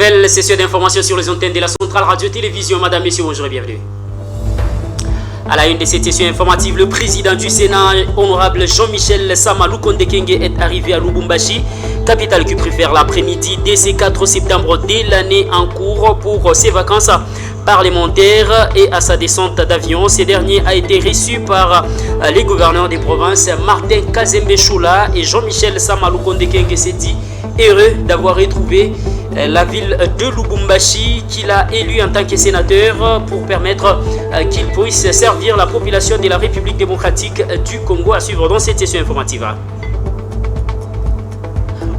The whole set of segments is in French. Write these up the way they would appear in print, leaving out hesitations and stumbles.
Nouvelle session d'information sur les antennes de la Centrale Radio-Télévision. Madame, Messieurs, bonjour et bienvenue. À la une de cette session informative, le président du Sénat, honorable Jean-Michel Sama Lukonde Kenge, est arrivé à Lubumbashi, capitale qui préfère l'après-midi dès ce 4 septembre de l'année en cours pour ses vacances parlementaires et à sa descente d'avion. Ce dernier a été reçu par les gouverneurs des provinces Martin Kazembe Choula et Jean-Michel Sama Lukonde Kenge s'est dit heureux d'avoir retrouvé la ville de Lubumbashi qu'il a élu en tant que sénateur pour permettre qu'il puisse servir la population de la République démocratique du Congo. À suivre dans cette session informative.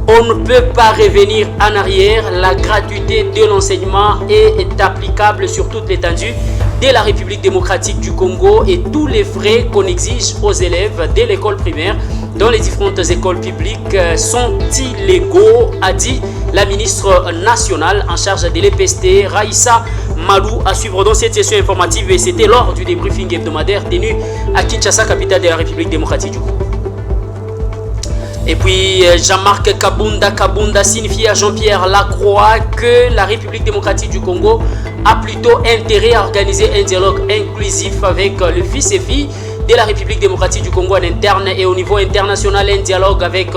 On ne peut pas revenir en arrière. La gratuité de l'enseignement est applicable sur toute l'étendue de la République démocratique du Congo et tous les frais qu'on exige aux élèves de l'école primaire dans les différentes écoles publiques sont illégaux, a dit la ministre nationale en charge de l'EPST, Raissa Malou, à suivre dans cette session informative. Et c'était lors du débriefing hebdomadaire tenu à Kinshasa, capitale de la République démocratique du Congo. Et puis Jean-Marc Kabunda signifie à Jean-Pierre Lacroix que la République démocratique du Congo a plutôt intérêt à organiser un dialogue inclusif avec le fils et filles de la République démocratique du Congo en interne et au niveau international, un dialogue avec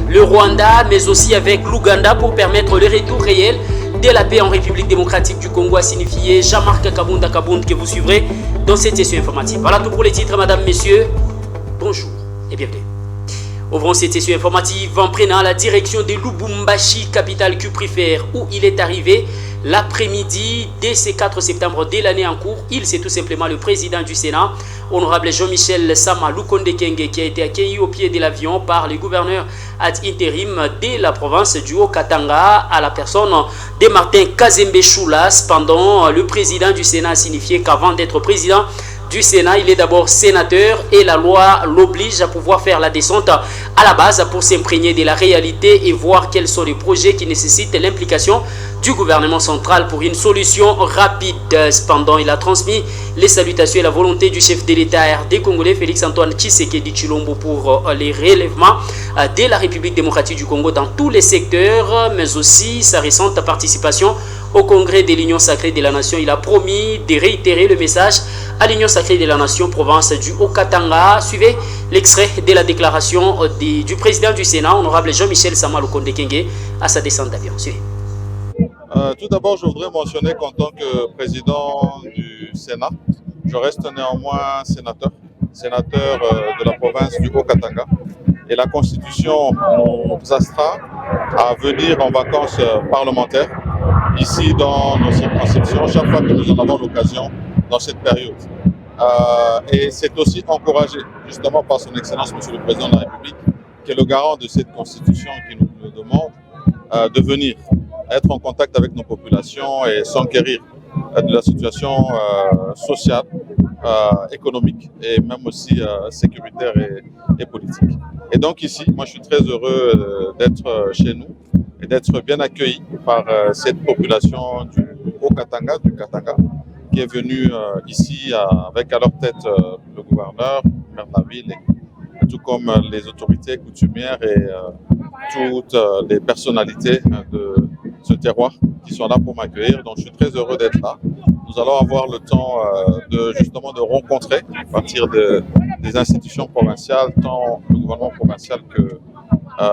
le Rwanda mais aussi avec l'Ouganda pour permettre le retour réel de la paix en République démocratique du Congo, a signifié Jean-Marc Kabunda que vous suivrez dans cette session informative. Voilà tout pour les titres, mesdames, messieurs. Bonjour et bienvenue. Ouvrons cette session informative en prenant la direction de Lubumbashi, capitale que préfère, où il est arrivé l'après-midi dès ce 4 septembre de l'année en cours. Il, c'est tout simplement le président du Sénat, honorable Jean-Michel Sama Lukonde Kenge, qui a été accueilli au pied de l'avion par le gouverneur ad intérim de la province du Haut-Katanga à la personne de Martin Kazembe Choula. Cependant, le président du Sénat a signifié qu'avant d'être président du Sénat, il est d'abord sénateur et la loi l'oblige à pouvoir faire la descente à la base pour s'imprégner de la réalité et voir quels sont les projets qui nécessitent l'implication du gouvernement central pour une solution rapide. Cependant, il a transmis les salutations et la volonté du chef de l'État RD congolais Félix-Antoine Tshisekedi Tshilombo pour les relèvements de la République démocratique du Congo dans tous les secteurs, mais aussi sa récente participation au congrès de l'Union sacrée de la Nation. Il a promis de réitérer le message à l'Union sacrée de la Nation, province du Haut-Katanga. Suivez l'extrait de la déclaration du président du Sénat, honorable Jean-Michel Sama Lukonde Kenge, à sa descente d'avion. Suivez. Tout d'abord, je voudrais mentionner qu'en tant que président du Sénat, je reste néanmoins sénateur de la province du Haut-Katanga. Et la Constitution nous astreint à venir en vacances parlementaires ici dans nos circonscriptions chaque fois que nous en avons l'occasion dans cette période. Et c'est aussi encouragé justement par son Excellence Monsieur le Président de la République, qui est le garant de cette Constitution qui nous le demande de venir être en contact avec nos populations et s'enquérir de la situation sociale, économique et même aussi sécuritaire et politique. Et donc ici, moi je suis très heureux d'être chez nous et d'être bien accueilli par cette population du Haut-Katanga, du Katanga, qui est venue ici avec à leur tête le gouverneur, le maire de la ville, tout comme les autorités coutumières et toutes les personnalités de ce terroir qui sont là pour m'accueillir. Donc je suis très heureux d'être là. Nous allons avoir le temps justement de rencontrer à partir des institutions provinciales, tant le gouvernement provincial que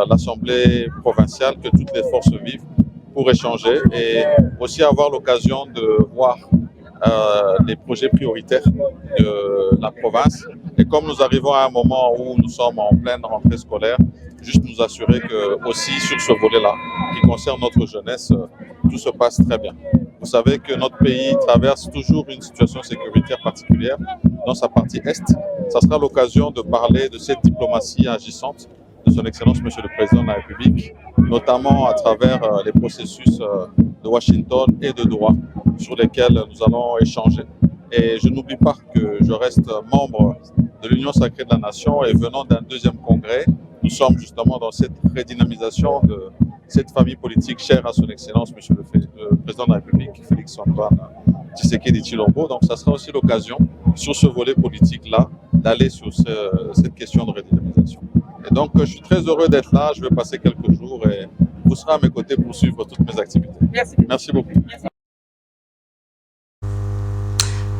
l'Assemblée provinciale, que toutes les forces vives pour échanger et aussi avoir l'occasion de voir les projets prioritaires de la province. Et comme nous arrivons à un moment où nous sommes en pleine rentrée scolaire, juste nous assurer que aussi sur ce volet-là, qui concerne notre jeunesse, tout se passe très bien. Vous savez que notre pays traverse toujours une situation sécuritaire particulière dans sa partie Est. Ça sera l'occasion de parler de cette diplomatie agissante de son Excellence Monsieur le Président de la République, notamment à travers les processus de Washington et de Doha sur lesquels nous allons échanger. Et je n'oublie pas que je reste membre de l'Union sacrée de la Nation et venant d'un deuxième congrès, nous sommes justement dans cette redynamisation de cette famille politique chère à son Excellence Monsieur le Président de la République, Félix-Antoine Tshisekedi Tshilombo. Donc ça sera aussi l'occasion sur ce volet politique-là d'aller sur cette question de redynamisation. Et donc je suis très heureux d'être là, je vais passer quelques jours et vous serez à mes côtés pour suivre toutes mes activités. Merci beaucoup.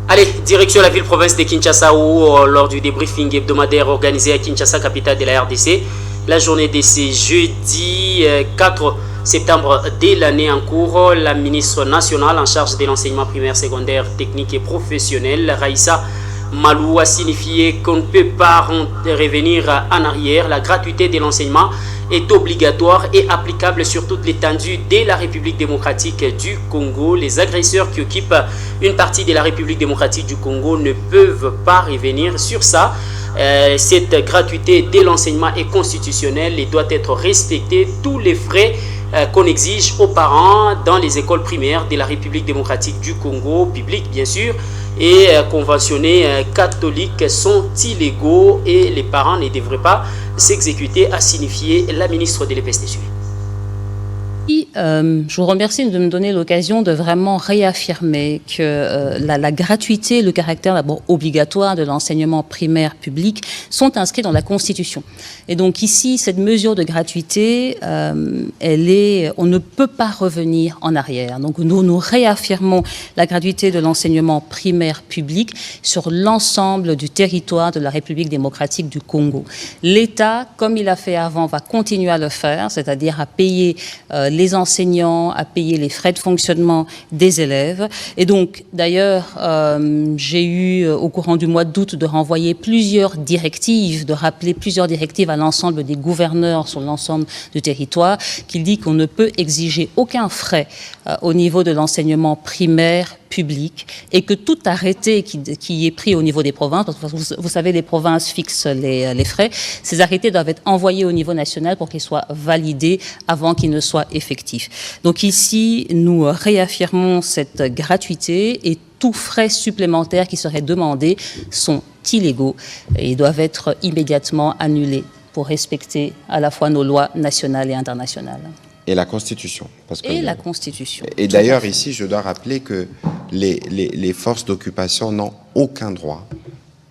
Allez, direction la ville-province de Kinshasa où, lors du débriefing hebdomadaire organisé à Kinshasa, capitale de la RDC, la journée de ce jeudi 4 septembre de l'année en cours, la ministre nationale en charge de l'enseignement primaire, secondaire, technique et professionnel, Raissa Malou, a signifié qu'on ne peut pas revenir en arrière. La gratuité de l'enseignement est obligatoire et applicable sur toute l'étendue de la République démocratique du Congo. Les agresseurs qui occupent une partie de la République démocratique du Congo ne peuvent pas revenir sur ça. Cette gratuité de l'enseignement est constitutionnelle et doit être respectée. Tous les frais qu'on exige aux parents dans les écoles primaires de la République démocratique du Congo, publiques bien sûr, et conventionnés catholiques sont illégaux et les parents ne devraient pas s'exécuter, a signifié la ministre de l'EPSTSU. Je vous remercie de me donner l'occasion de vraiment réaffirmer que la gratuité, le caractère d'abord obligatoire de l'enseignement primaire public sont inscrits dans la Constitution. Et donc ici, cette mesure de gratuité, on ne peut pas revenir en arrière. Donc nous réaffirmons la gratuité de l'enseignement primaire public sur l'ensemble du territoire de la République démocratique du Congo. L'État, comme il a fait avant, va continuer à le faire, c'est-à-dire à payer les enseignants, à payer les frais de fonctionnement des élèves. Et donc, d'ailleurs, j'ai eu au courant du mois d'août de renvoyer plusieurs directives, de rappeler plusieurs directives à l'ensemble des gouverneurs sur l'ensemble du territoire, qui dit qu'on ne peut exiger aucun frais au niveau de l'enseignement primaire public et que tout arrêté qui est pris au niveau des provinces, parce que vous savez, les provinces fixent les frais, ces arrêtés doivent être envoyés au niveau national pour qu'ils soient validés avant qu'ils ne soient effectifs. Donc ici, nous réaffirmons cette gratuité et tous frais supplémentaires qui seraient demandés sont illégaux et doivent être immédiatement annulés pour respecter à la fois nos lois nationales et internationales. Et la Constitution. La Constitution. Et d'ailleurs, ici, je dois rappeler que les forces d'occupation n'ont aucun droit,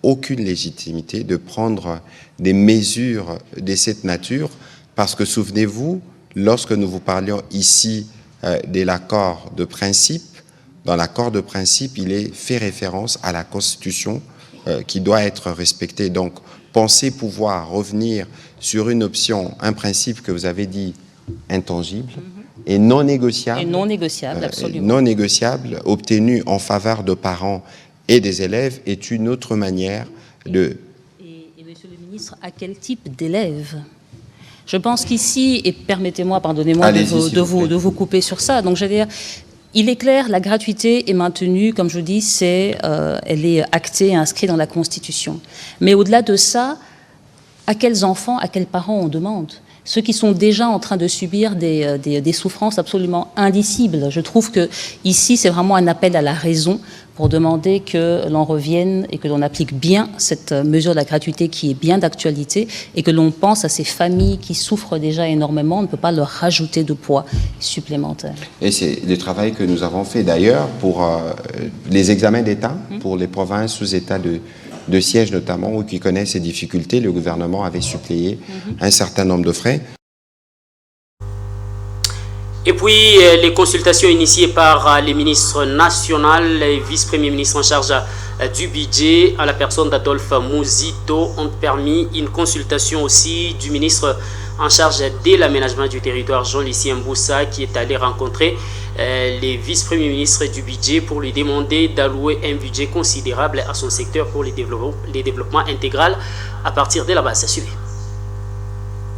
aucune légitimité de prendre des mesures de cette nature, parce que, souvenez-vous, lorsque nous vous parlions ici de l'accord de principe, dans l'accord de principe, il est fait référence à la Constitution qui doit être respectée. Donc, pensez pouvoir revenir sur une option, un principe que vous avez dit intangible et non négociable. Et non négociable, absolument. Non négociable, obtenu en faveur de parents et des élèves, est une autre manière de... Et monsieur le ministre, à quel type d'élèves ? Je pense qu'ici, et permettez-moi, pardonnez-moi de vous couper sur ça, donc je veux dire, il est clair, la gratuité est maintenue, comme je vous dis, elle est actée et inscrite dans la Constitution. Mais au-delà de ça, à quels enfants, à quels parents on demande ? Ceux qui sont déjà en train de subir des souffrances absolument indicibles. Je trouve que ici, c'est vraiment un appel à la raison pour demander que l'on revienne et que l'on applique bien cette mesure de la gratuité qui est bien d'actualité et que l'on pense à ces familles qui souffrent déjà énormément. On ne peut pas leur rajouter de poids supplémentaire. Et c'est le travail que nous avons fait d'ailleurs pour les examens d'État, pour les provinces sous état de siège notamment, ou qui connaissent ces difficultés. Le gouvernement avait suppléé un certain nombre de frais. Et puis, les consultations initiées par les ministres nationaux, les vice-premiers ministres en charge du budget, à la personne d'Adolphe Mouzito, ont permis une consultation aussi du ministre en charge de l'aménagement du territoire, Jean-Lucien Mboussa, qui est allé rencontrer les vice-premiers ministres du budget pour lui demander d'allouer un budget considérable à son secteur pour les développements intégral à partir de la base. Suivez.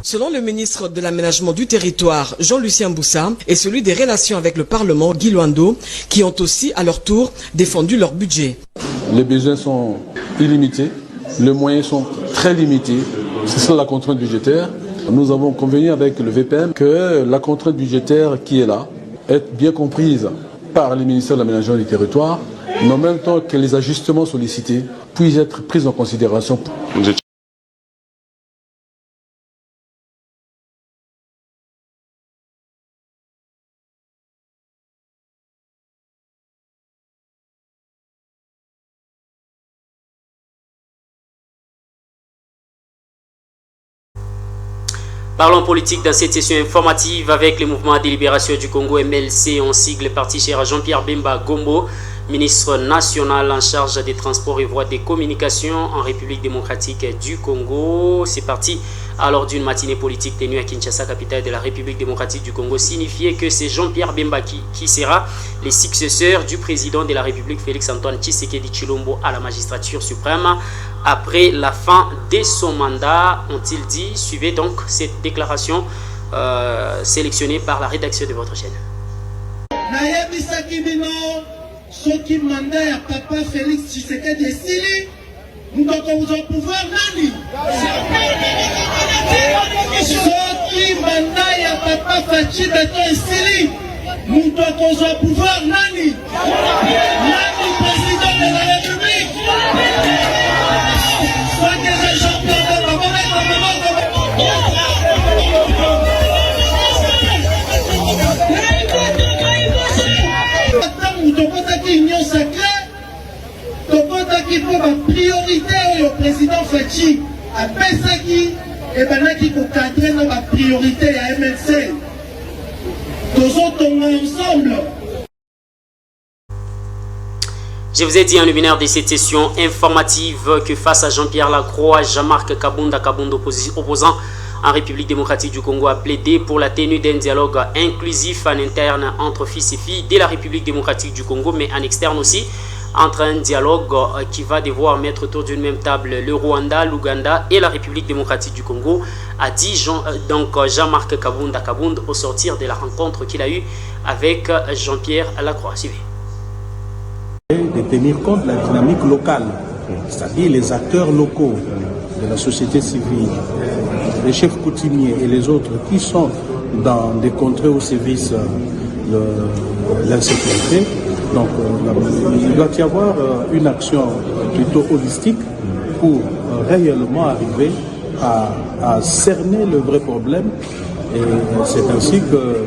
Selon le ministre de l'Aménagement du Territoire, Jean-Lucien Mboussa, et celui des Relations avec le Parlement, Guy Luando, qui ont aussi, à leur tour, défendu leur budget. Les besoins sont illimités, les moyens sont très limités. C'est ça la contrainte budgétaire. Nous avons convenu avec le VPM que la contrainte budgétaire qui est là est bien comprise par les ministères de l'Aménagement du Territoire, mais en même temps que les ajustements sollicités puissent être pris en considération. Parlons politique dans cette session informative avec le mouvement de libération du Congo MLC en sigle parti cher Jean-Pierre Bemba Gombo, ministre national en charge des transports et voies de communication en République démocratique du Congo. C'est parti alors d'une matinée politique tenue à Kinshasa, capitale de la République démocratique du Congo, signifiait que c'est Jean-Pierre Bemba qui sera le successeur du président de la République Félix-Antoine Tshisekedi Tshilombo à la magistrature suprême après la fin de son mandat, ont-ils dit. Suivez donc cette déclaration sélectionnée par la rédaction de votre chaîne. Soki mandat ya papa Félix Tshisekedi esili, nous avons pouvoir nani. Soki mandat ya papa Fachi Beto esili, nous avons pouvoir nani. Nani président de la République. Soki les champions de la union sacrée, tokotaki pour ma priorité au président Fachi à Pesaki et banaki ko cadrer dans ma priorité à MLC. Tous ensemble. Je vous ai dit en luminaire de cette session informative que face à Jean-Pierre Lacroix, Jean-Marc Kabunda opposant en République démocratique du Congo a plaidé pour la tenue d'un dialogue inclusif en interne entre fils et filles de la République démocratique du Congo, mais en externe aussi, entre un dialogue qui va devoir mettre autour d'une même table le Rwanda, l'Ouganda et la République démocratique du Congo, a dit Jean-Marc Kabunda au sortir de la rencontre qu'il a eue avec Jean-Pierre Lacroix. Suivez. De tenir compte de la dynamique locale, c'est-à-dire les acteurs locaux de la société civile, les chefs coutumiers et les autres qui sont dans des contrées où sévissent l'insécurité. Donc il doit y avoir une action plutôt holistique pour réellement arriver à cerner le vrai problème. Et c'est ainsi que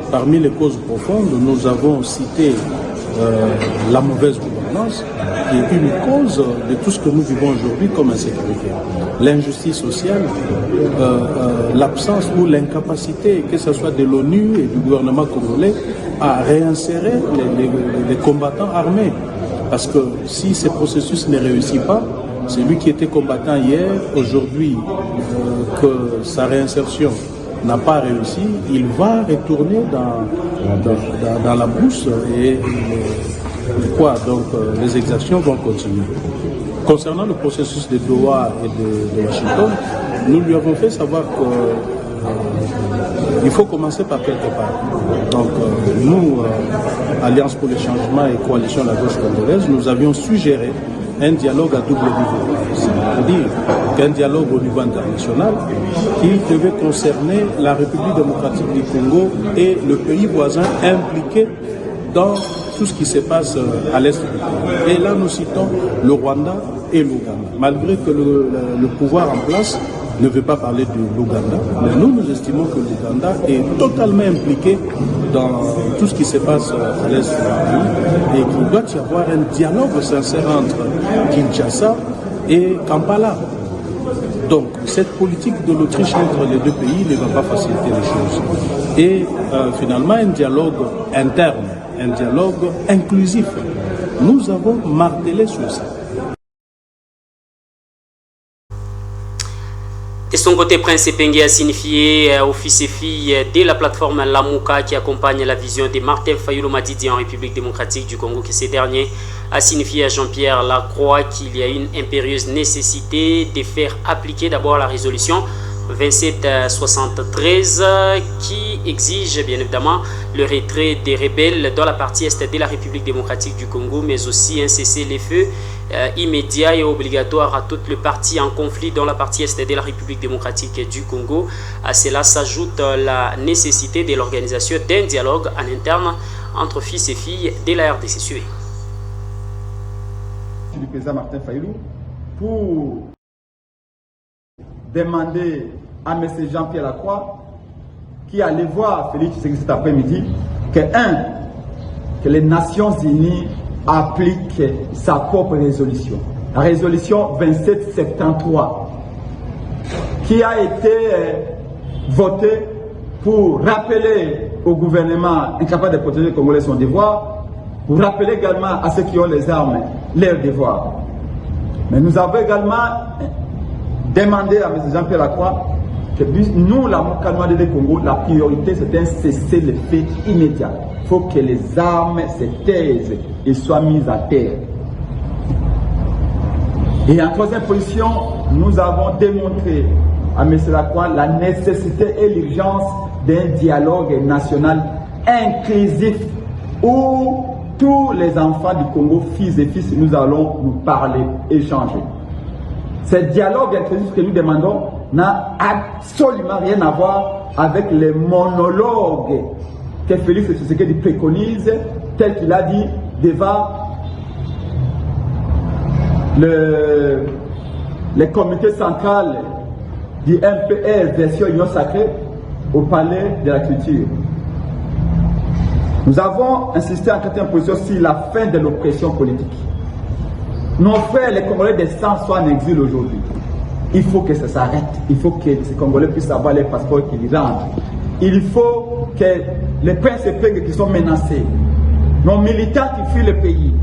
parmi les causes profondes, nous avons cité la mauvaise gouvernance, qui est une cause de tout ce que nous vivons aujourd'hui comme insécurité. L'injustice sociale, l'absence ou l'incapacité, que ce soit de l'ONU et du gouvernement congolais, à réinsérer les combattants armés. Parce que si ce processus ne réussit pas, celui qui était combattant hier, aujourd'hui, que sa réinsertion n'a pas réussi, il va retourner dans la brousse et donc les exactions vont continuer. Concernant le processus de Doha et de Washington, nous lui avons fait savoir qu'il faut commencer par quelque part. Donc nous, Alliance pour le changement et Coalition de la gauche congolaise, nous avions suggéré un dialogue à double niveau, c'est-à-dire qu'un dialogue au niveau international qui devait concerner la République démocratique du Congo et le pays voisin impliqué dans tout ce qui se passe à l'est du Congo. Et là, nous citons le Rwanda et l'Ouganda. Malgré que le pouvoir en place ne veut pas parler de l'Ouganda, mais nous estimons que l'Ouganda est totalement impliqué dans tout ce qui se passe à l'est du pays et qu'il doit y avoir un dialogue sincère entre Kinshasa et Kampala. Donc, cette politique de l'Autriche entre les deux pays ne va pas faciliter les choses. Et finalement, un dialogue interne, un dialogue inclusif. Nous avons martelé sur ça. De son côté, Prince Epengue a signifié aux fils et filles de la plateforme Lamuka qui accompagne la vision de Martin Fayulu Madidi en République démocratique du Congo que ces derniers a signifié à Jean-Pierre Lacroix qu'il y a une impérieuse nécessité de faire appliquer d'abord la résolution 2773 qui exige bien évidemment le retrait des rebelles dans la partie est de la République démocratique du Congo, mais aussi un cessez-le-feu immédiat et obligatoire à toutes les parties en conflit dans la partie est de la République démocratique du Congo. À cela s'ajoute la nécessité de l'organisation d'un dialogue en interne entre fils et filles de la RDC. Du président Martin Fayulu pour demander à M. Jean-Pierre Lacroix, qui allait voir Félix Tshisekedi cet après-midi, que les Nations Unies appliquent sa propre résolution. La résolution 2773, qui a été voter pour rappeler au gouvernement incapable de protéger les Congolais son devoir, pour rappeler également à ceux qui ont les armes leur devoir. Mais nous avons également demandé à M. Jean-Pierre Lacroix que nous, la Moukanoua du Congo, la priorité c'est un cessez-le-feu immédiat. Il faut que les armes se taisent et soient mises à terre. Et en troisième position, nous avons démontré à M. Lacroix la nécessité et l'urgence d'un dialogue national inclusif où tous les enfants du Congo, fils et filles, nous allons nous parler, échanger. Ce dialogue inclusif que nous demandons n'a absolument rien à voir avec les monologues que Félix Tshisekedi préconise, tel qu'il a dit devant le comité central du MPR version Union Sacrée au palais de la culture. Nous avons insisté en quatrième position sur la fin de l'oppression politique. Nos frères, les Congolais des sang, soient en exil aujourd'hui. Il faut que ça s'arrête. Il faut que ces Congolais puissent avoir les passeports qu'ils rendent. Il faut que les principes qui sont menacés, nos militaires qui fuient le pays,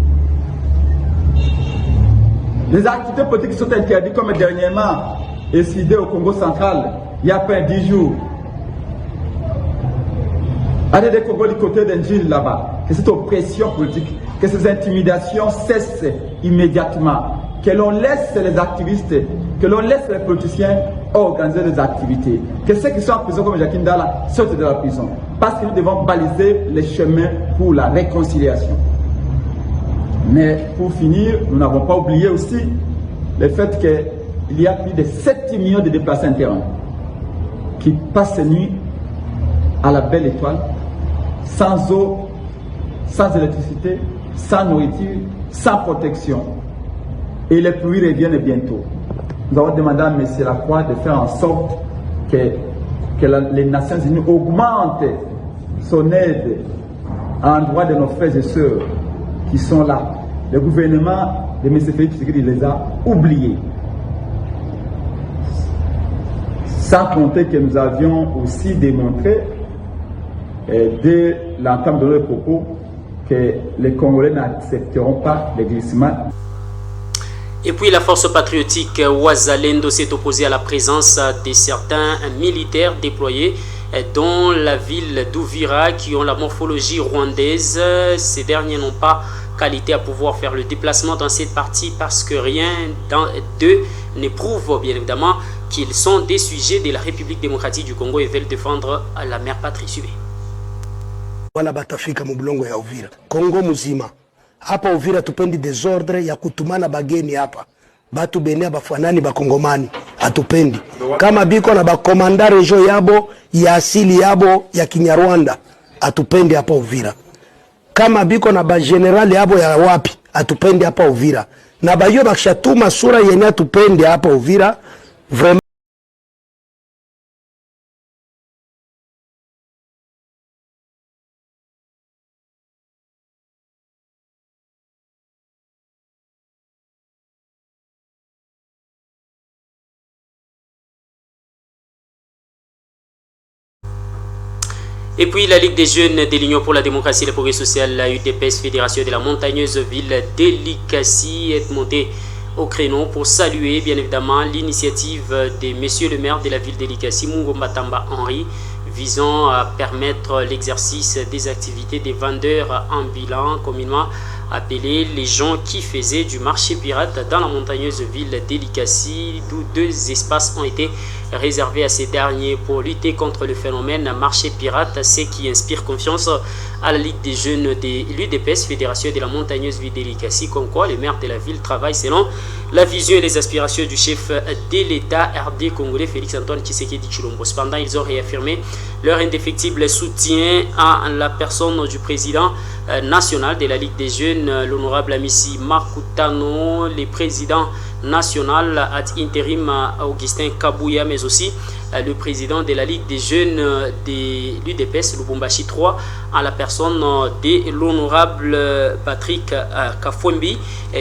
les activités politiques qui sont interdites, comme dernièrement décidé au Congo central, il y a près de 10 jours. Allez des Congo du côté d'Engil là-bas, que cette oppression politique, que ces intimidations cessent immédiatement, que l'on laisse les activistes, que l'on laisse les politiciens organiser des activités, que ceux qui sont en prison comme Jacques Ndala sortent de la prison, parce que nous devons baliser les chemins pour la réconciliation. Mais pour finir, nous n'avons pas oublié aussi le fait qu'il y a plus de 7 millions de déplacés internes qui passent ces nuits à la belle étoile, sans eau, sans électricité, sans nourriture, sans protection. Et les pluies reviennent bientôt. Nous avons demandé à M. Lacroix de faire en sorte que les Nations Unies augmentent son aide à l'endroit de nos frères et sœurs qui sont là. Le gouvernement de M. Félix Tshisekedi les a oubliés. Sans compter que nous avions aussi démontré, dès l'entame de nos propos, que les Congolais n'accepteront pas les glissements. Et puis la force patriotique Wazalendo s'est opposée à la présence de certains militaires déployés dans la ville d'Uvira qui ont la morphologie rwandaise. Ces derniers n'ont pas qualité à pouvoir faire le déplacement dans cette partie parce que rien d'eux ne prouve bien évidemment qu'ils sont des sujets de la République démocratique du Congo et veulent défendre la mère patrie. Suivez. Wana batafika mubulongo ya Uvira Kongo muzima hapa Uvira tupendi desordre ya kutumana bageni hapa batu benia bafanani bakongomani hatupendi kama biko na bakomanda region yabo ya asili yabo ya Kinyarwanda hatupendi hapa Uvira kama biko na bagenerali yabo ya wapi hatupendi hapa Uvira na bayo bakishatuma sura yenye hatupendi hapa Uvira vraiment. Et puis la Ligue des jeunes de l'Union pour la démocratie et le progrès social, la UDPS, Fédération de la montagneuse ville d'Elikasi, est montée au créneau pour saluer bien évidemment l'initiative de Monsieur le maire de la ville d'Elikasi, Mungo Matamba Henri, visant à permettre l'exercice des activités des vendeurs ambulants, communément appelés les gens qui faisaient du marché pirate dans la montagneuse ville d'Elikasi, d'où 2 espaces ont été réservés à ces derniers pour lutter contre le phénomène marché pirate, ce qui inspire confiance à la Ligue des jeunes de l'UDPS, Fédération de la montagneuse ville d'Elikasi, comme quoi le maire de la ville travaille selon la vision et les aspirations du chef de l'État RD congolais Félix Antoine Tshisekedi Tshilombo. Cependant, ils ont réaffirmé leur indéfectible soutien à la personne du président national de la Ligue des jeunes, l'honorable Amissi Makutano, les présidents national ad interim Augustin Kabouya, mais aussi le président de la Ligue des jeunes de l'UDPS Lubumbashi 3, à la personne de l'honorable Patrick Kafwembi,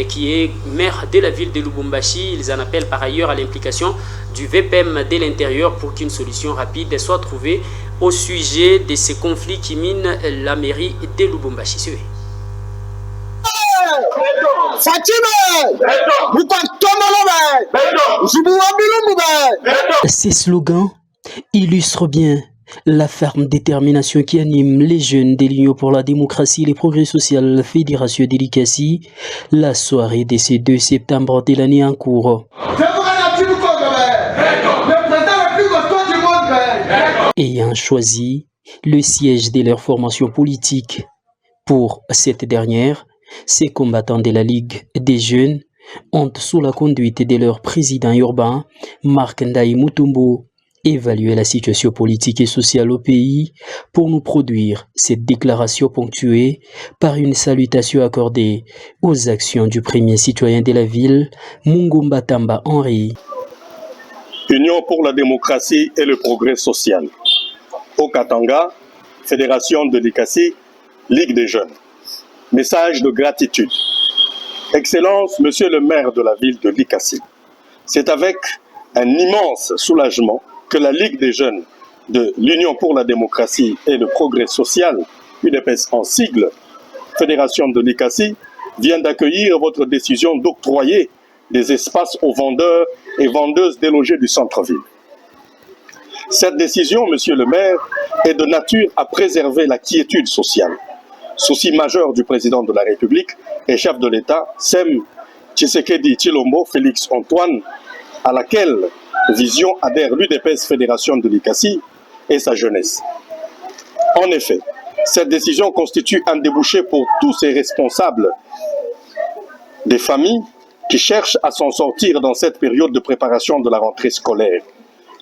qui est maire de la ville de Lubumbashi. Ils en appellent par ailleurs à l'implication du VPM de l'intérieur pour qu'une solution rapide soit trouvée au sujet de ces conflits qui minent la mairie de Lubumbashi. Ces slogans illustrent bien la ferme détermination qui anime les jeunes de l'Union pour la démocratie et le progrès social Fédération de l'ICASI, la soirée de ce 2 septembre de l'année en cours. Ayant choisi le siège de leur formation politique pour cette dernière, ces combattants de la Ligue des jeunes ont, sous la conduite de leur président urbain, Marc Ndaï Mutombo, évalué la situation politique et sociale au pays pour nous produire cette déclaration ponctuée par une salutation accordée aux actions du premier citoyen de la ville, Mungumba Tamba Henri. Union pour la démocratie et le progrès social. Au Katanga, Fédération de l'ICASI, Ligue des jeunes. Message de gratitude. Excellence, Monsieur le maire de la ville de l'ICASI. C'est avec un immense soulagement que la Ligue des jeunes de l'Union pour la démocratie et le progrès social, UDPS en sigle, Fédération de l'ICASI, vient d'accueillir votre décision d'octroyer des espaces aux vendeurs et vendeuses délogés du centre-ville. Cette décision, Monsieur le maire, est de nature à préserver la quiétude sociale. Souci majeur du président de la République et chef de l'État, Sem Tshisekedi Tshilombo Félix Antoine, à laquelle vision adhère l'UDPS Fédération de l'ICASI et sa jeunesse. En effet, cette décision constitue un débouché pour tous ces responsables des familles qui cherchent à s'en sortir dans cette période de préparation de la rentrée scolaire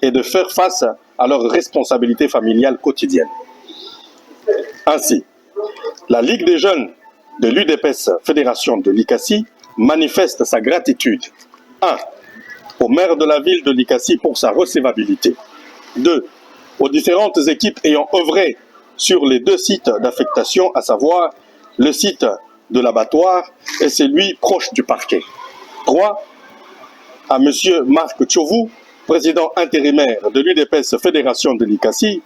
et de faire face à leurs responsabilités familiales quotidiennes. Ainsi, la Ligue des jeunes de l'UDPS Fédération de l'ICASI manifeste sa gratitude 1. Au maire de la ville de l'ICASI pour sa recevabilité. 2. Aux différentes équipes ayant œuvré sur les 2 sites d'affectation, à savoir le site de l'abattoir et celui proche du parquet. 3. À M. Marc Tchovu, président intérimaire de l'UDPS Fédération de l'ICASI,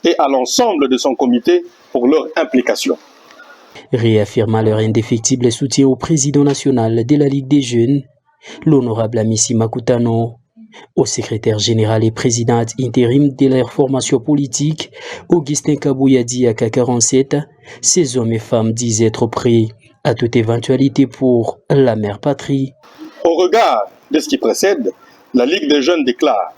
et à l'ensemble de son comité pour leur implication. Réaffirmant leur indéfectible soutien au président national de la Ligue des jeunes, l'honorable Amissi Makutano, au secrétaire général et président ad intérim de leur formation politique, Augustin Kabouya dit à K47, ces hommes et femmes disent être prêts à toute éventualité pour la mère patrie. Au regard de ce qui précède, la Ligue des jeunes déclare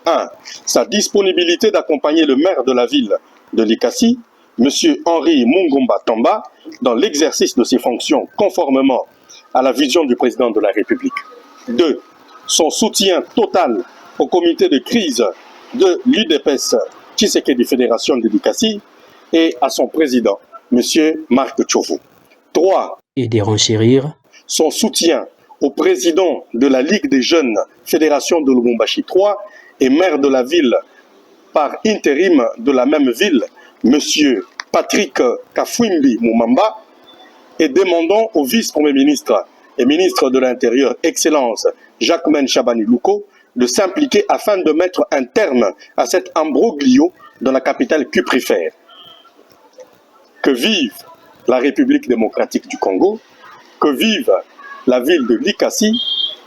1. Sa disponibilité d'accompagner le maire de la ville de l'ICASI, M. Henri Mungumba Tamba, dans l'exercice de ses fonctions conformément à la vision du président de la République. 2. Son soutien total au comité de crise de l'UDPS Tshisekedi Fédération de l'ICASI et à son président, M. Marc Tchovu. 3. Et de renchérir son soutien au président de la Ligue des jeunes Fédération de Lubumbashi 3 et maire de la ville par intérim de la même ville, M. Patrick Kafwembi Mumamba, et demandant au vice-premier ministre et ministre de l'Intérieur, Excellence Jacquemaine Chabani Louko, de s'impliquer afin de mettre un terme à cet imbroglio dans la capitale cuprifère. Que vive la République démocratique du Congo, que vive la ville de l'ICASI,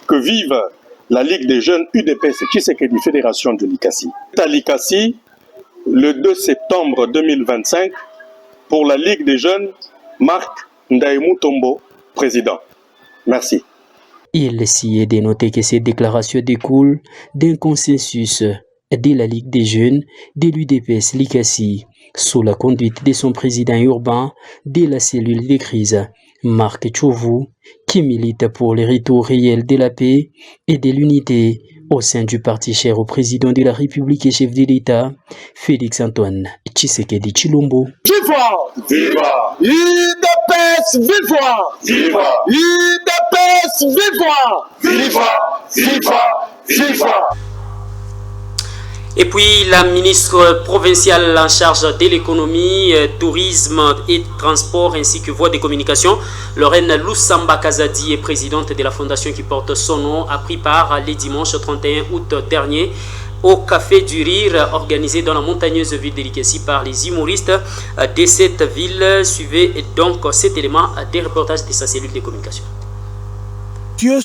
que vive la Ligue des jeunes UDPS Tshisekedi Fédération de l'ICASI. À l'ICASI, le 2 septembre 2025, pour la Ligue des jeunes, Marc Ndaï Mutombo, président. Merci. Il s'y est dénoté que ces déclarations découlent d'un consensus de la Ligue des jeunes de l'UDPS l'ICASI, sous la conduite de son président urbain de la cellule de crise, Marc Tchovu, qui milite pour les retours réels de la paix et de l'unité au sein du parti cher au président de la République et chef de l'État, Félix Antoine Tshisekedi Tshilombo. Viva! Viva! UDPS, viva! Viva! UDPS, viva! Viva! FIFA, FIFA. Et puis la ministre provinciale en charge de l'économie, tourisme et transport ainsi que voies de communication, Lorraine Lusamba Kazadi est présidente de la fondation qui porte son nom, a pris part les dimanches 31 août dernier au Café du Rire organisé dans la montagneuse ville de Likessi par les humoristes de cette ville. Suivez donc cet élément des reportages de sa cellule de communication.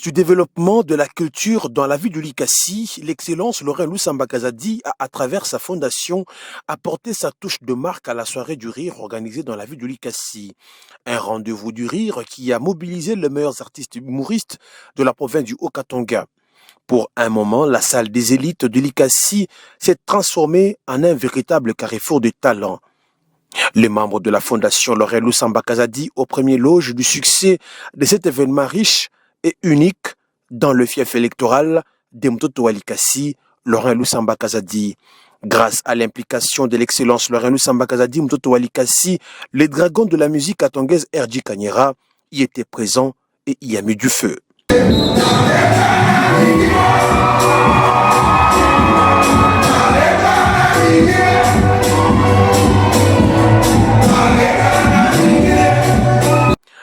Du développement de la culture dans la ville de Likessi, l'excellence Lorraine Lusamba Kazadi a, à travers sa fondation, apporté sa touche de marque à la soirée du rire organisée dans la ville de Likessi. Un rendez-vous du rire qui a mobilisé les meilleurs artistes humoristes de la province du Haut-Katanga. Pour un moment, la salle des élites de Likessi s'est transformée en un véritable carrefour de talents. Les membres de la fondation Lorraine Lusamba Kazadi au premier loge du succès de cet événement riche et unique dans le fief électoral de Mtoto wa Likessi, Lorraine Lusamba Kazadi. Grâce à l'implication de l'excellence Lorraine Lusamba Kazadi, Mtoto wa Likessi, les dragons de la musique katongaise RJ Kanyera y étaient présents et y a mis du feu.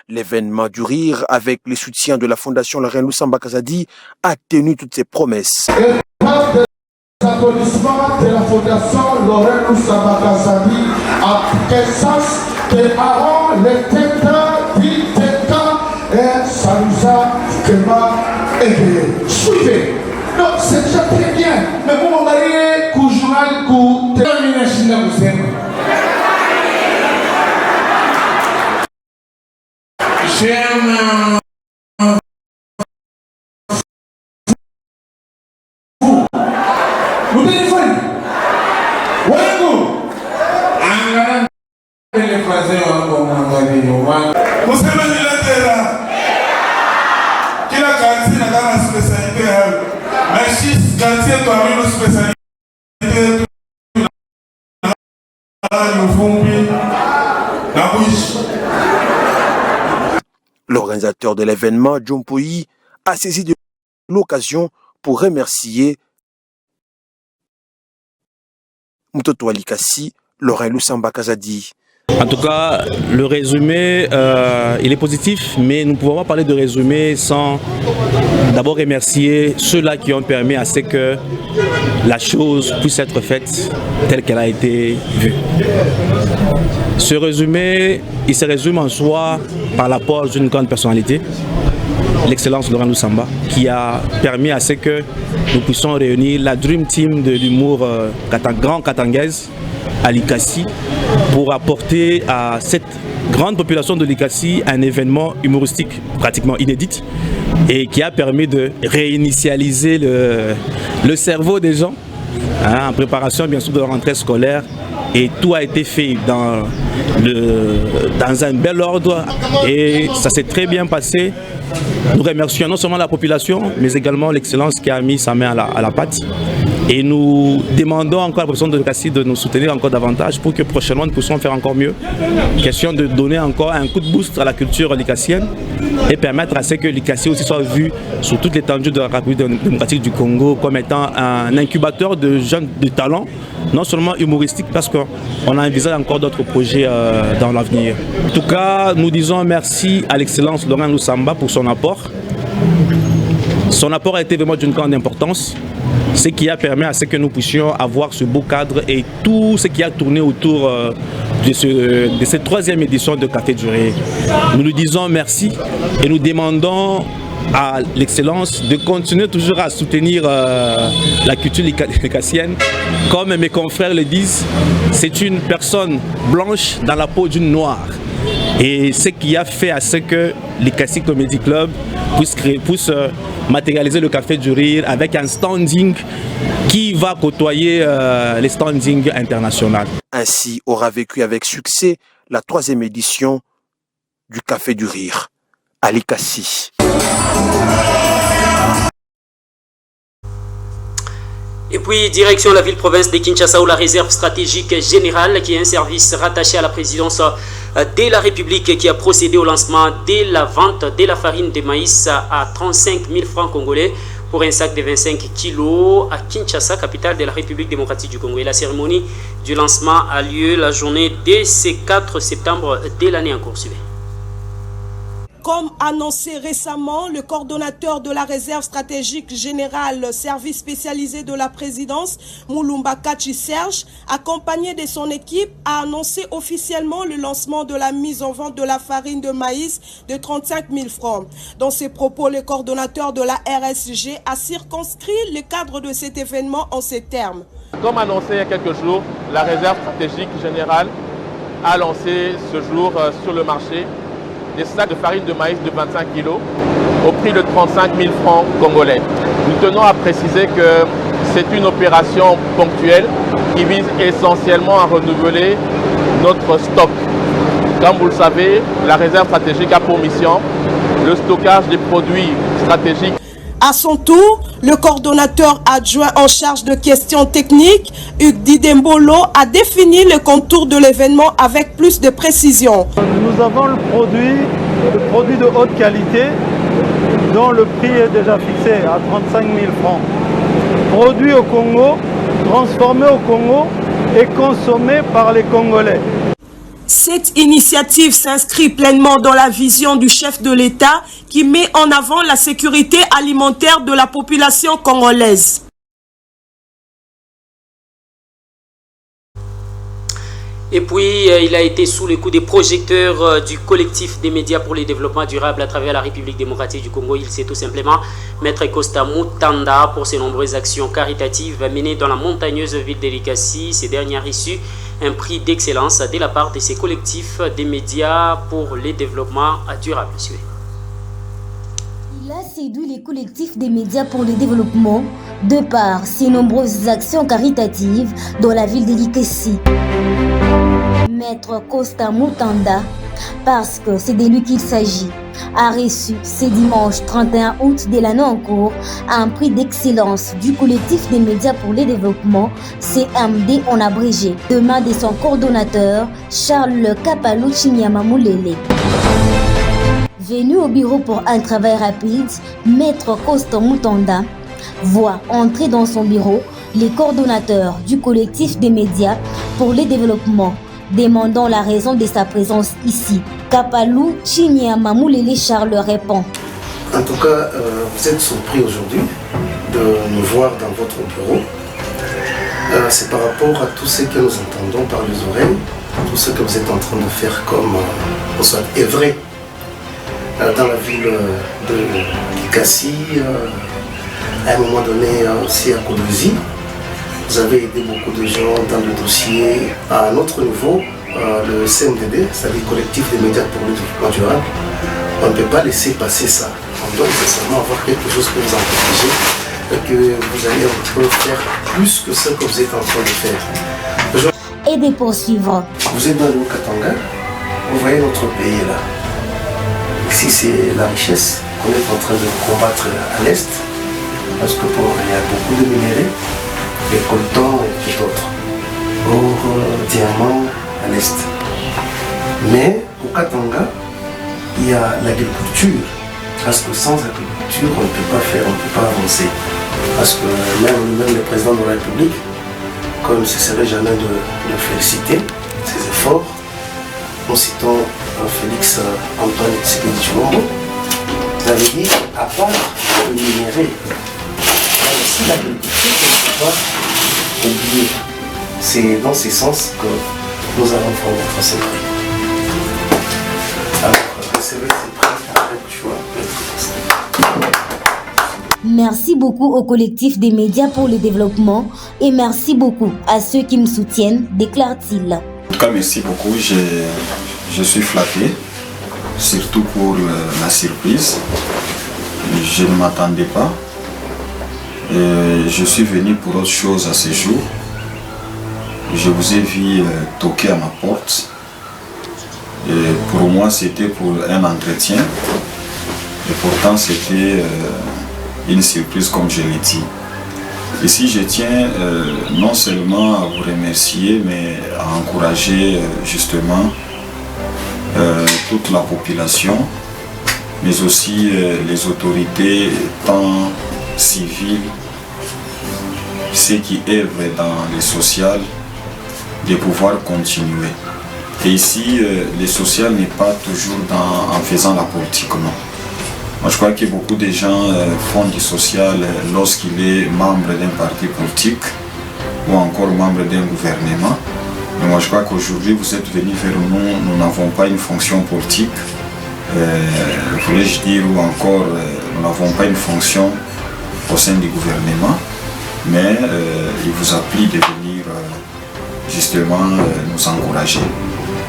L'événement du rire, avec les soutiens de la fondation Lorraine Lusamba Kazadi, a tenu toutes ses promesses. Applaudissements de la fondation Lorraine Lusamba Kazadi à Kansas de Aaron, le têtes du tête, et ça nous a vraiment aidé. Suivez. Donc c'est déjà très bien. Mais vous m'envoyez qu'au journal que terminer China vous aime. J'aime vous téléphone. Wangu. Angana téléphone wangu mwangalie wangu. Musema ni letera. Kila kanti na kama spécialité yao. Mais si kanti kwa mimi spécialité na vumbi na buishi. L'organisateur de l'événement, Jompoyi, a saisi de l'occasion pour remercier Mtoto wa Likessi, Lorraine Lusamba Kazadi. En tout cas, le résumé, il est positif, mais nous ne pouvons pas parler de résumé sans d'abord remercier ceux-là qui ont permis à ce que la chose puisse être faite telle qu'elle a été vue. Ce résumé, il se résume en soi par l'apport d'une grande personnalité, l'excellence Lorraine Lusamba, qui a permis à ce que nous puissions réunir la Dream Team de l'humour grand katangaise à Likessi pour apporter à cette grande population de Likessi un événement humoristique pratiquement inédit et qui a permis de réinitialiser le cerveau des gens en préparation bien sûr de la rentrée scolaire. Et tout a été fait dans un bel ordre et ça s'est très bien passé. Nous remercions non seulement la population, mais également l'excellence qui a mis sa main à la pâte. Et nous demandons encore à la population de Likessi de nous soutenir encore davantage pour que prochainement nous puissions faire encore mieux. Question de donner encore un coup de boost à la culture likessienne et permettre à ce que Likessi aussi soit vu sur toute l'étendue de la République démocratique du Congo comme étant un incubateur de jeunes de talents, non seulement humoristique, parce qu'on a envisagé encore d'autres projets dans l'avenir. En tout cas, nous disons merci à l'excellence Lorraine Lusamba pour son apport. Son apport a été vraiment d'une grande importance, ce qui a permis à ce que nous puissions avoir ce beau cadre et tout ce qui a tourné autour de cette troisième édition de Café du Rire. Nous lui disons merci et nous demandons à l'excellence de continuer toujours à soutenir la culture likessienne. Comme mes confrères le disent, c'est une personne blanche dans la peau d'une noire. Et ce qui a fait à ce que Likessi Comedy Club puisse matérialiser le Café du Rire avec un standing qui va côtoyer les standings internationaux. Ainsi aura vécu avec succès la troisième édition du Café du Rire à Likessi. Et puis, direction la ville-province de Kinshasa où la réserve stratégique générale, qui est un service rattaché à la présidence de la République, qui a procédé au lancement de la vente de la farine de maïs à 35 000 francs congolais pour un sac de 25 kg à Kinshasa, capitale de la République démocratique du Congo. Et la cérémonie du lancement a lieu la journée dès ce 4 septembre de l'année en cours. Comme annoncé récemment, le coordonnateur de la réserve stratégique générale service spécialisé de la présidence, Moulumba Kachi Serge, accompagné de son équipe, a annoncé officiellement le lancement de la mise en vente de la farine de maïs de 35 000 francs. Dans ses propos, le coordonnateur de la RSG a circonscrit le cadre de cet événement en ces termes. Comme annoncé il y a quelques jours, la réserve stratégique générale a lancé ce jour sur le marché des sacs de farine de maïs de 25 kg au prix de 35 000 francs congolais. Nous tenons à préciser que c'est une opération ponctuelle qui vise essentiellement à renouveler notre stock. Comme vous le savez, la réserve stratégique a pour mission le stockage des produits stratégiques. À son tour, le coordonnateur adjoint en charge de questions techniques, Hugues Didembolo, a défini le contour de l'événement avec plus de précision. Nous avons le produit de haute qualité dont le prix est déjà fixé à 35 000 francs. Produit au Congo, transformé au Congo et consommé par les Congolais. Cette initiative s'inscrit pleinement dans la vision du chef de l'État qui met en avant la sécurité alimentaire de la population congolaise. Et puis, il a été sous le coup des projecteurs du collectif des médias pour le développement durable à travers la République démocratique du Congo. Il s'est tout simplement Maître Costa Mutanda pour ses nombreuses actions caritatives menées dans la montagneuse ville d'Elikasi. Ces dernières reçu un prix d'excellence de la part de ces collectifs des médias pour le développement durable. Il a séduit les collectifs des médias pour le développement de par ses nombreuses actions caritatives dans la ville d'Elikasi. Maître Costa Mutanda, parce que c'est de lui qu'il s'agit, a reçu ce dimanche 31 août de l'année en cours un prix d'excellence du collectif des médias pour le développement, CMD en abrégé, de main de son coordonnateur Charles Kapalou Chinyamamulele. Venu au bureau pour un travail rapide, Maître Costa Mutanda voit entrer dans son bureau les coordonnateurs du collectif des médias pour le développement, demandant la raison de sa présence ici. Kapalou Chinyamamulele Charles répond. En tout cas, vous êtes surpris aujourd'hui de nous voir dans votre bureau. C'est par rapport à tout ce que nous entendons par les oreilles, tout ce que vous êtes en train de faire comme est vrai dans la ville de Kassi, à un moment donné aussi à Kolwezi. Vous avez aidé beaucoup de gens dans le dossier à un autre niveau, le CNDD, c'est-à-dire collectif des médias pour le développement durable. On ne peut pas laisser passer ça. On doit nécessairement avoir quelque chose que vous encouragez et que vous allez un peu faire plus que ce que vous êtes en train de faire. Et de poursuivre. Vous êtes dans le Katanga, vous voyez notre pays là. Ici c'est la richesse qu'on est en train de combattre à l'Est, parce que il y a beaucoup de minéraux, les coltans et d'autres. Or, diamants à l'Est. Mais au Katanga, il y a l'agriculture. Parce que sans agriculture, on ne peut pas faire, on ne peut pas avancer. Parce que même le président de la République, comme il ne cesserait jamais de féliciter ses efforts, nous citons Félix Antoine Tshisekedi Tshilombo, vous avez dit, à part le minerai, il y a aussi l'agriculture qu'on ne peut pas oublier. C'est dans ce sens que nous allons remettre ces prix. Alors, recevez ces prix avec joie. Merci beaucoup au collectif des médias pour le développement et merci beaucoup à ceux qui me soutiennent, déclare-t-il. En tout cas, merci beaucoup. Je suis flatté, surtout pour la surprise. Je ne m'attendais pas. Je suis venu pour autre chose à ce jour. Je vous ai vu toquer à ma porte. Et pour moi, c'était pour un entretien. Et pourtant, c'était une surprise, comme je l'ai dit. Ici, je tiens non seulement à vous remercier, mais à encourager justement toute la population, mais aussi les autorités, tant civils, ceux qui œuvrent dans le social, de pouvoir continuer. Et ici, le social n'est pas toujours en faisant la politique, non. Moi, je crois que beaucoup de gens font du social lorsqu'il est membre d'un parti politique ou encore membre d'un gouvernement. Mais moi, je crois qu'aujourd'hui, vous êtes venus vers nous, nous n'avons pas une fonction politique, voulais-je dire, ou encore, nous n'avons pas une fonction au sein du gouvernement, mais il vous a plu de venir justement nous encourager.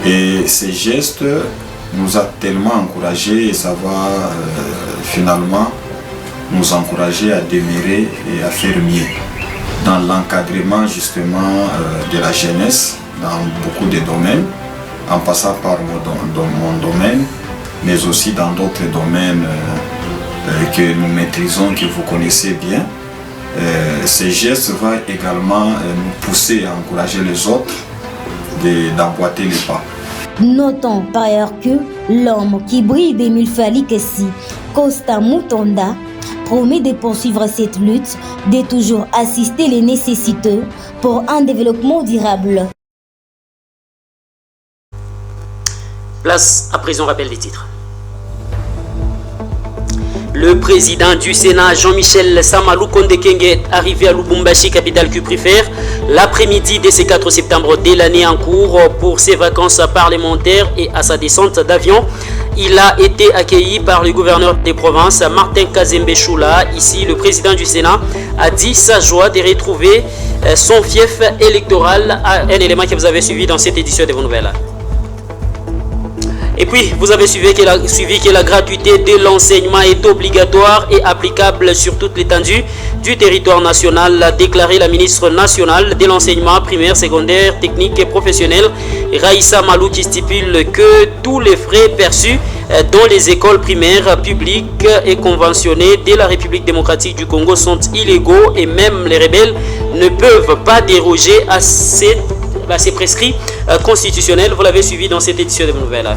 Et ces gestes nous a tellement encouragés et ça va finalement nous encourager à demeurer et à faire mieux dans l'encadrement justement de la jeunesse dans beaucoup de domaines, en passant par mon domaine, mais aussi dans d'autres domaines que nous maîtrisons, que vous connaissez bien. Ces gestes vont également nous pousser à encourager les autres d'emboîter les pas. Notons par ailleurs que l'homme qui brille des mille Falikessi, Costa Mutonda, promet de poursuivre cette lutte, de toujours assister les nécessiteux pour un développement durable. Place à présent, rappel des titres. Le président du Sénat, Jean-Michel Samalou Kondekenge, est arrivé à Lubumbashi, capitale qu'il préfère, l'après-midi de ce 4 septembre de l'année en cours pour ses vacances parlementaires et à sa descente d'avion. Il a été accueilli par le gouverneur des provinces, Martin Kazembe Choula. Ici, le président du Sénat a dit sa joie de retrouver son fief électoral, un élément que vous avez suivi dans cette édition de vos nouvelles. Et puis, vous avez suivi que la gratuité de l'enseignement est obligatoire et applicable sur toute l'étendue du territoire national, a déclaré la ministre nationale de l'enseignement primaire, secondaire, technique et professionnel, Raïssa Malou, qui stipule que tous les frais perçus dans les écoles primaires publiques et conventionnées de la République démocratique du Congo sont illégaux et même les rebelles ne peuvent pas déroger à ces prescrits constitutionnels. Vous l'avez suivi dans cette édition de nouvelles.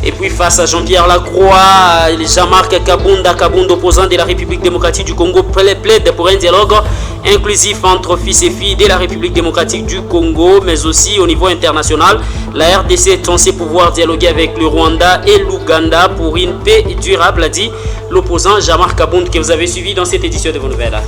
Et puis face à Jean-Pierre Lacroix, Jean-Marc Kabunda, opposant de la République démocratique du Congo, plaide pour un dialogue inclusif entre fils et filles de la République démocratique du Congo, mais aussi au niveau international. La RDC est censée pouvoir dialoguer avec le Rwanda et l'Ouganda pour une paix durable, a dit l'opposant Jean-Marc Kabunda, que vous avez suivi dans cette édition de vos nouvelles.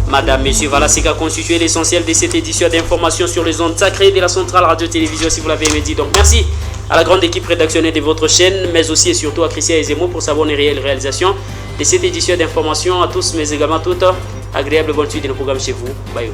Madame, Messieurs, voilà ce qui a constitué l'essentiel de cette édition d'information sur les ondes sacrées de la Centrale Radio-Télévision, si vous l'avez aimé dit. Donc merci à la grande équipe rédactionnelle de votre chaîne, mais aussi et surtout à Christian Ezemo pour sa bonne et réelle réalisation de cette édition d'information. À tous, mais également à toutes, agréable bonne suite de nos programmes chez vous. Bye.